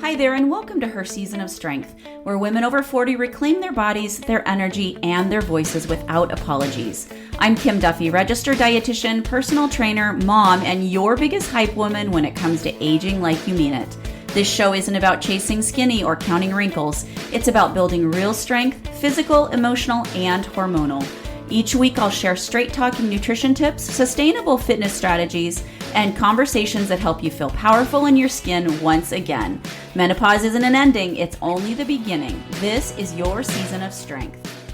Hi there, and welcome to Her Season of Strength, where women over 40 reclaim their bodies, their energy, and their voices without apologies. I'm Kim Duffy, registered dietitian, personal trainer, mom, and your biggest hype woman when it comes to aging like you mean it. This show isn't about chasing skinny or counting wrinkles. It's about building real strength, physical, emotional, and hormonal. Each week, I'll share straight-talking nutrition tips, sustainable fitness strategies, and conversations that help you feel powerful in your skin once again. Menopause isn't an ending, it's only the beginning. This is your season of strength.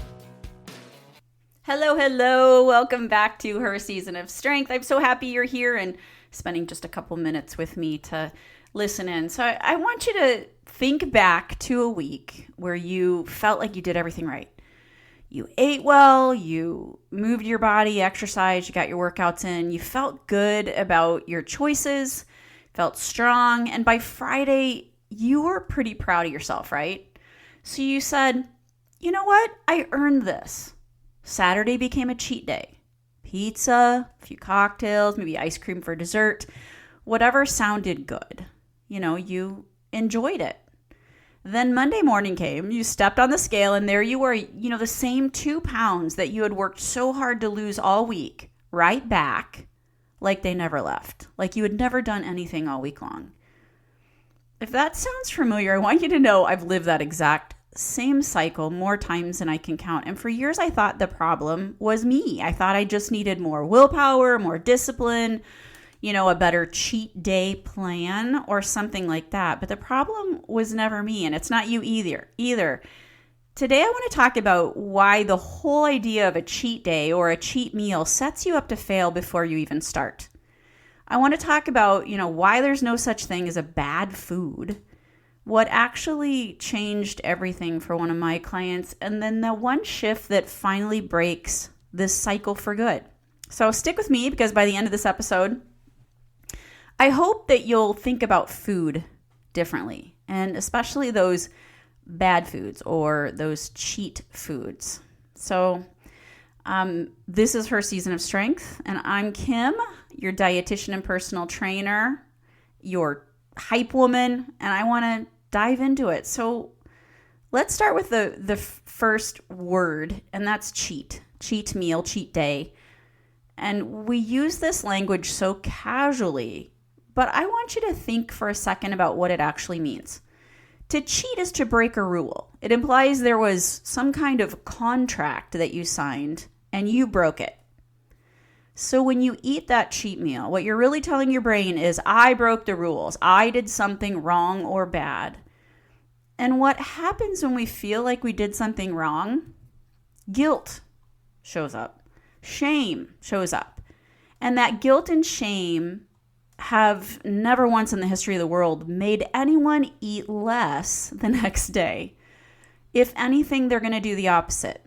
Hello, welcome back to Her Season of Strength. I'm so happy you're here and spending just a couple minutes with me to listen in. So I want you to think back to a week where you felt like you did everything right. You ate well, you moved your body, exercised, you got your workouts in, you felt good about your choices, felt strong, and by Friday, you were pretty proud of yourself, right? So you said, you know what? I earned this. Saturday became a cheat day. Pizza, a few cocktails, maybe ice cream for dessert, whatever sounded good. You enjoyed it. Then Monday morning came, you stepped on the scale, and there you were, the same 2 pounds that you had worked so hard to lose all week, right back, like they never left, like you had never done anything all week long. If that sounds familiar, I want you to know I've lived that exact same cycle more times than I can count. And for years, I thought the problem was me. I thought I just needed more willpower, more discipline, a better cheat day plan or something like that. But the problem was never me, and it's not you either. Today, I want to talk about why the whole idea of a cheat day or a cheat meal sets you up to fail before you even start. I want to talk about, why there's no such thing as a bad food, what actually changed everything for one of my clients, and then the one shift that finally breaks this cycle for good. So stick with me, because by the end of this episode, I hope that you'll think about food differently, and especially those bad foods or those cheat foods. So this is Her Season of Strength, and I'm Kim, your dietitian and personal trainer, your hype woman, and I want to dive into it. So let's start with the first word, and that's cheat. Cheat meal, cheat day. And we use this language so casually, but I want you to think for a second about what it actually means. To cheat is to break a rule. It implies there was some kind of contract that you signed and you broke it. So when you eat that cheat meal, what you're really telling your brain is, I broke the rules. I did something wrong or bad. And what happens when we feel like we did something wrong? Guilt shows up. Shame shows up. And that guilt and shame have never once in the history of the world made anyone eat less the next day. If anything, they're going to do the opposite.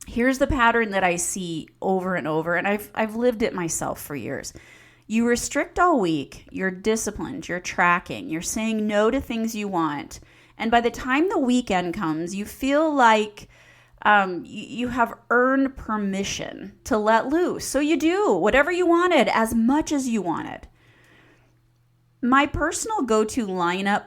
Here's the pattern that I see over and over, and I've lived it myself for years. You restrict all week, you're disciplined, you're tracking, you're saying no to things you want, and by the time the weekend comes, you feel like you have earned permission to let loose. So you do whatever you wanted, as much as you wanted. My personal go-to lineup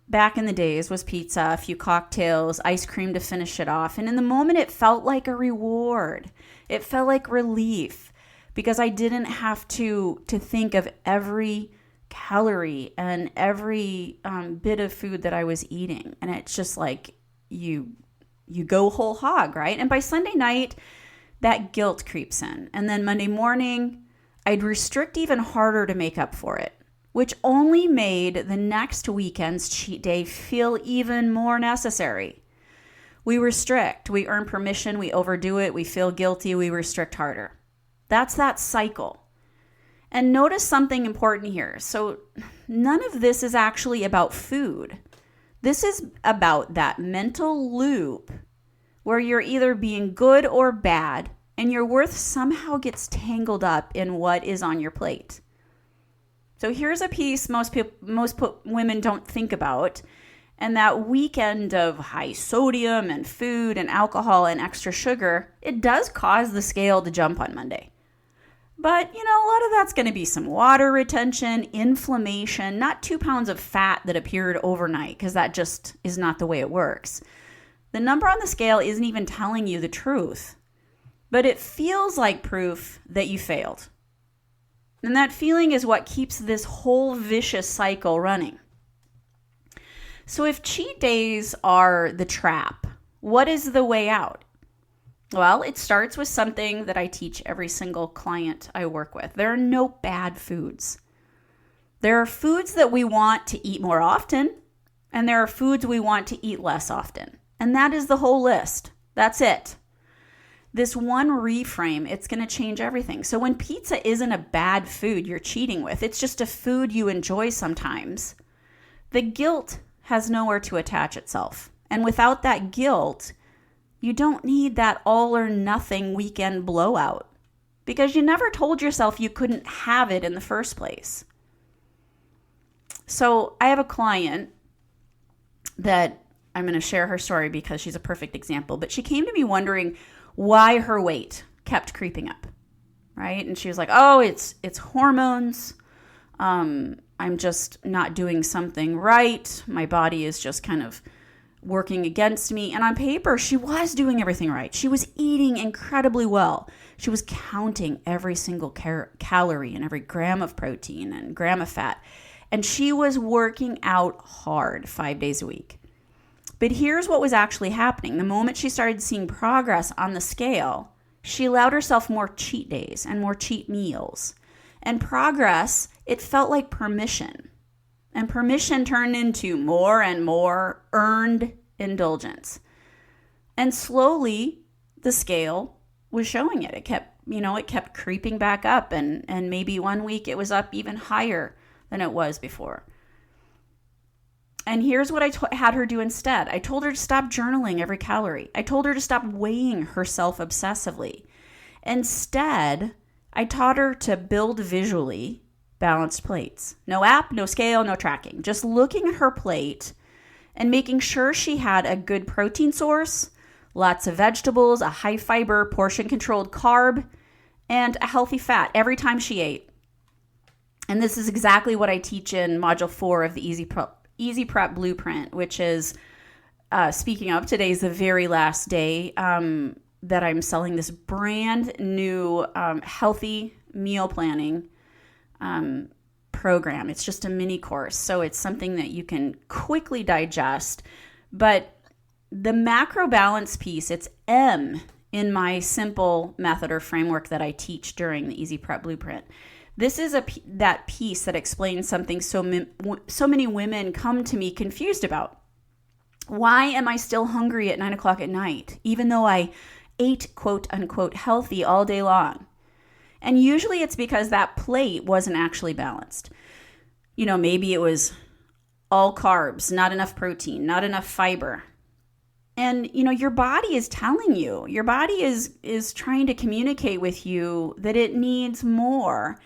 back in the days was pizza, a few cocktails, ice cream to finish it off. And in the moment, it felt like a reward. It felt like relief, because I didn't have to think of every calorie and every bit of food that I was eating. And it's just like you go whole hog, right? And by Sunday night, that guilt creeps in. And then Monday morning, I'd restrict even harder to make up for it, which only made the next weekend's cheat day feel even more necessary. We restrict, we earn permission, we overdo it, we feel guilty, we restrict harder. That's that cycle. And notice something important here. So none of this is actually about food. This is about that mental loop where you're either being good or bad, and your worth somehow gets tangled up in what is on your plate. So here's a piece most women don't think about, and that weekend of high sodium and food and alcohol and extra sugar, it does cause the scale to jump on Monday. But, a lot of that's going to be some water retention, inflammation, not 2 pounds of fat that appeared overnight, because that just is not the way it works. The number on the scale isn't even telling you the truth, but it feels like proof that you failed. And that feeling is what keeps this whole vicious cycle running. So if cheat days are the trap, what is the way out? Well, it starts with something that I teach every single client I work with. There are no bad foods. There are foods that we want to eat more often, and there are foods we want to eat less often. And that is the whole list. That's it. This one reframe, it's going to change everything. So when pizza isn't a bad food you're cheating with, it's just a food you enjoy sometimes, the guilt has nowhere to attach itself. And without that guilt, you don't need that all or nothing weekend blowout, because you never told yourself you couldn't have it in the first place. So I have a client that I'm going to share her story because she's a perfect example, but she came to me wondering why her weight kept creeping up, right? And she was like, oh, it's hormones. I'm just not doing something right. My body is just kind of working against me. And on paper, she was doing everything right. She was eating incredibly well. She was counting every single calorie and every gram of protein and gram of fat. And she was working out hard 5 days a week. But here's what was actually happening. The moment she started seeing progress on the scale, she allowed herself more cheat days and more cheat meals. And progress, it felt like permission. And permission turned into more and more earned indulgence. And slowly, the scale was showing it. It kept creeping back up. And maybe one week it was up even higher than it was before. And here's what I had her do instead. I told her to stop journaling every calorie. I told her to stop weighing herself obsessively. Instead, I taught her to build visually balanced plates. No app, no scale, no tracking. Just looking at her plate and making sure she had a good protein source, lots of vegetables, a high fiber, portion controlled carb, and a healthy fat every time she ate. And this is exactly what I teach in Module 4 of the Easy Prep Blueprint, which is, speaking of, today's the very last day that I'm selling this brand new healthy meal planning program. It's just a mini course, so it's something that you can quickly digest. But the macro balance piece, it's M in my simple method or framework that I teach during the Easy Prep Blueprint. This is that piece that explains something so many women come to me confused about. Why am I still hungry at 9 o'clock at night, even though I ate quote unquote healthy all day long? And usually it's because that plate wasn't actually balanced. Maybe it was all carbs, not enough protein, not enough fiber. And, your body is telling you, your body is trying to communicate with you that it needs more.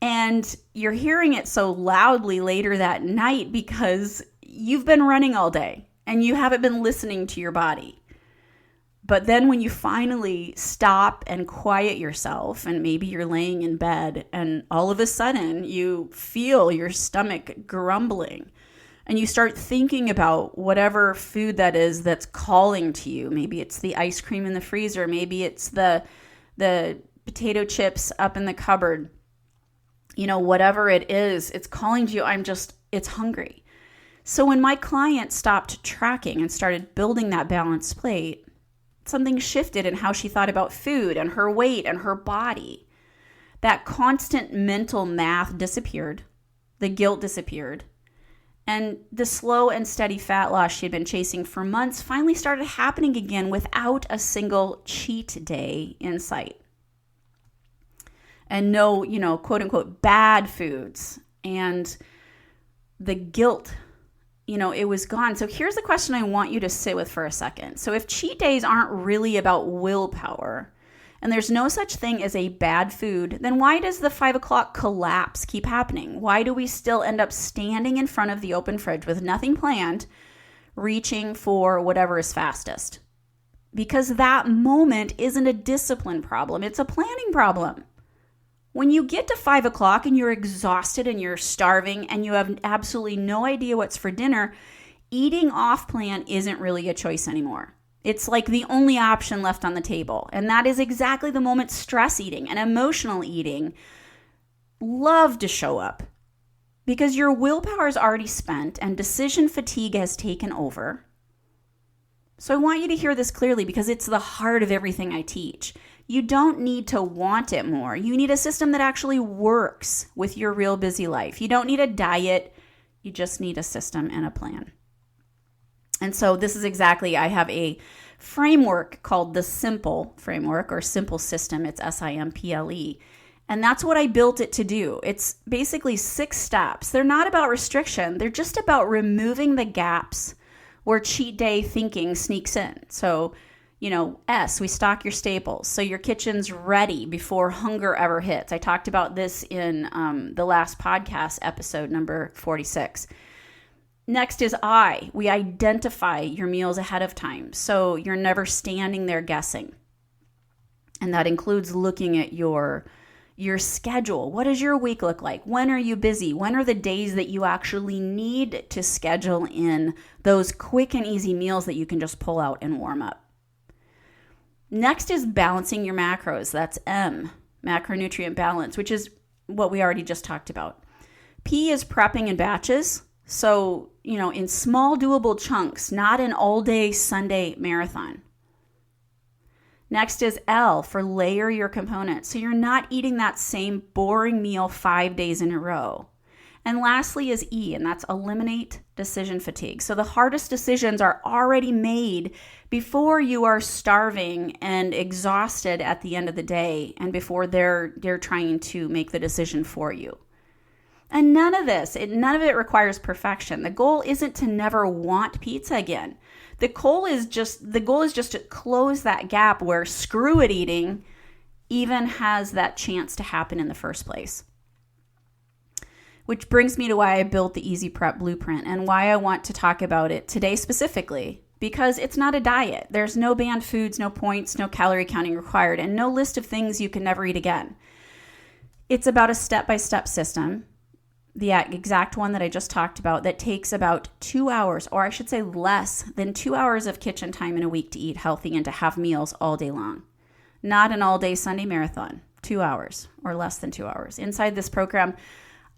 And you're hearing it so loudly later that night because you've been running all day and you haven't been listening to your body. But then when you finally stop and quiet yourself, and maybe you're laying in bed and all of a sudden you feel your stomach grumbling and you start thinking about whatever food that is that's calling to you. Maybe it's the ice cream in the freezer. Maybe it's the potato chips up in the cupboard. Whatever it is, it's calling to you. It's hungry. So when my client stopped tracking and started building that balanced plate, something shifted in how she thought about food and her weight and her body. That constant mental math disappeared. The guilt disappeared. And the slow and steady fat loss she had been chasing for months finally started happening again without a single cheat day in sight. And no, quote unquote, bad foods. And the guilt, it was gone. So here's the question I want you to sit with for a second. So if cheat days aren't really about willpower, and there's no such thing as a bad food, then why does the 5 o'clock collapse keep happening? Why do we still end up standing in front of the open fridge with nothing planned, reaching for whatever is fastest? Because that moment isn't a discipline problem. It's a planning problem. When you get to 5 o'clock and you're exhausted and you're starving and you have absolutely no idea what's for dinner, eating off plan isn't really a choice anymore. It's like the only option left on the table. And that is exactly the moment stress eating and emotional eating love to show up, because your willpower is already spent and decision fatigue has taken over. So I want you to hear this clearly, because it's the heart of everything I teach. You don't need to want it more. You need a system that actually works with your real busy life. You don't need a diet. You just need a system and a plan. And so this is exactly, I have a framework called the SIMPLE framework, or SIMPLE system. It's SIMPLE. And that's what I built it to do. It's basically 6 steps. They're not about restriction. They're just about removing the gaps where cheat day thinking sneaks in. So, S, we stock your staples. So your kitchen's ready before hunger ever hits. I talked about this in the last podcast episode, number 46. Next is I. We identify your meals ahead of time, so you're never standing there guessing. And that includes looking at your schedule. What does your week look like? When are you busy? When are the days that you actually need to schedule in those quick and easy meals that you can just pull out and warm up? Next is balancing your macros. That's M, macronutrient balance, which is what we already just talked about. P is prepping in batches. So, in small doable chunks, not an all-day Sunday marathon. Next is L, for layer your components. So you're not eating that same boring meal 5 days in a row. And lastly is E, and that's eliminate decision fatigue. So the hardest decisions are already made before you are starving and exhausted at the end of the day, and before they're trying to make the decision for you. And none of it requires perfection. The goal isn't to never want pizza again. The goal is just to close that gap where screw it eating even has that chance to happen in the first place. Which brings me to why I built the Easy Prep Blueprint and why I want to talk about it today specifically, because it's not a diet. There's no banned foods, no points, no calorie counting required, and no list of things you can never eat again. It's about a step-by-step system, the exact one that I just talked about, that takes about 2 hours, or I should say less than 2 hours of kitchen time in a week to eat healthy and to have meals all day long. Not an all-day Sunday marathon, 2 hours or less than 2 hours. Inside this program,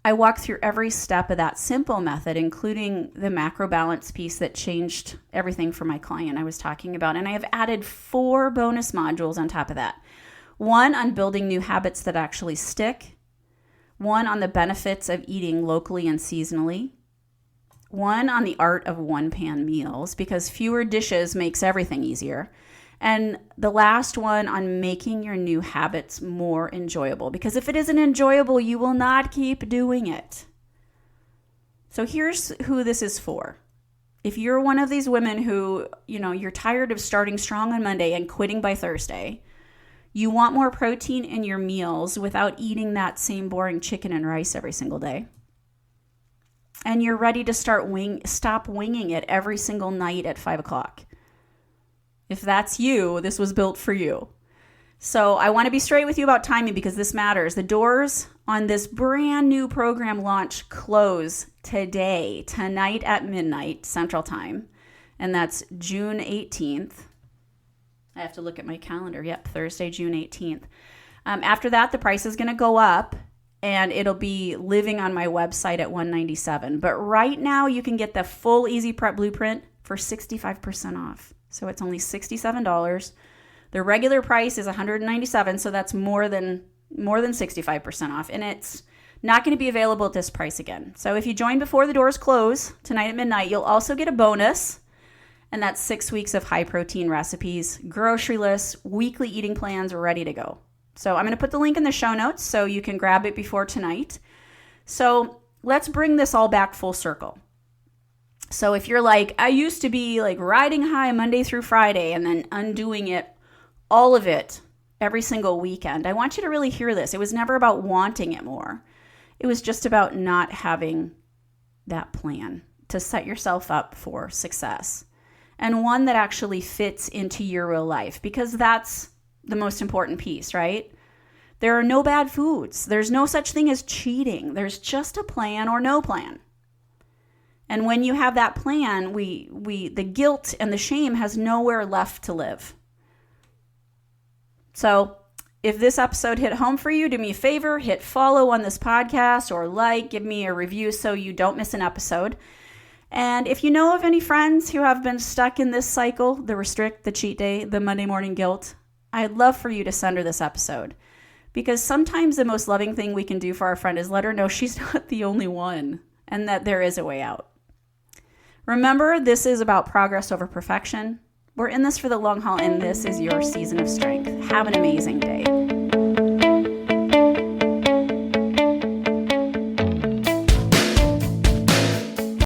I walk through every step of that simple method, including the macro balance piece that changed everything for my client I was talking about. And I have added 4 bonus modules on top of that. 1 on building new habits that actually stick. 1 on the benefits of eating locally and seasonally. 1 on the art of one-pan meals, because fewer dishes makes everything easier. And the last one on making your new habits more enjoyable, because if it isn't enjoyable, you will not keep doing it. So here's who this is for. If you're one of these women who, you're tired of starting strong on Monday and quitting by Thursday, you want more protein in your meals without eating that same boring chicken and rice every single day, and you're ready to stop winging it every single night at 5 o'clock. If that's you, this was built for you. So I want to be straight with you about timing, because this matters. The doors on this brand new program launch close tonight at midnight Central Time, and that's June 18th. I have to look at my calendar. Yep, Thursday, June 18th. After that, the price is going to go up, and it'll be living on my website at $197. But right now, you can get the full Easy Prep Blueprint for 65% off. So it's only $67. The regular price is $197, so that's more than 65% off, and it's not going to be available at this price again. So if you join before the doors close tonight at midnight, you'll also get a bonus. And that's 6 weeks of high-protein recipes, grocery lists, weekly eating plans ready to go. So I'm going to put the link in the show notes so you can grab it before tonight. So let's bring this all back full circle. So if you're like, I used to be like riding high Monday through Friday and then undoing it, all of it, every single weekend, I want you to really hear this. It was never about wanting it more. It was just about not having that plan to set yourself up for success. And one that actually fits into your real life, because that's the most important piece, right? There are no bad foods. There's no such thing as cheating. There's just a plan or no plan. And when you have that plan, the guilt and the shame has nowhere left to live. So if this episode hit home for you, do me a favor, hit follow on this podcast or give me a review so you don't miss an episode. And if you know of any friends who have been stuck in this cycle, the restrict, the cheat day, the Monday morning guilt, I'd love for you to send her this episode. Because sometimes the most loving thing we can do for our friend is let her know she's not the only one and that there is a way out. Remember, this is about progress over perfection. We're in this for the long haul, and this is your season of strength. Have an amazing day.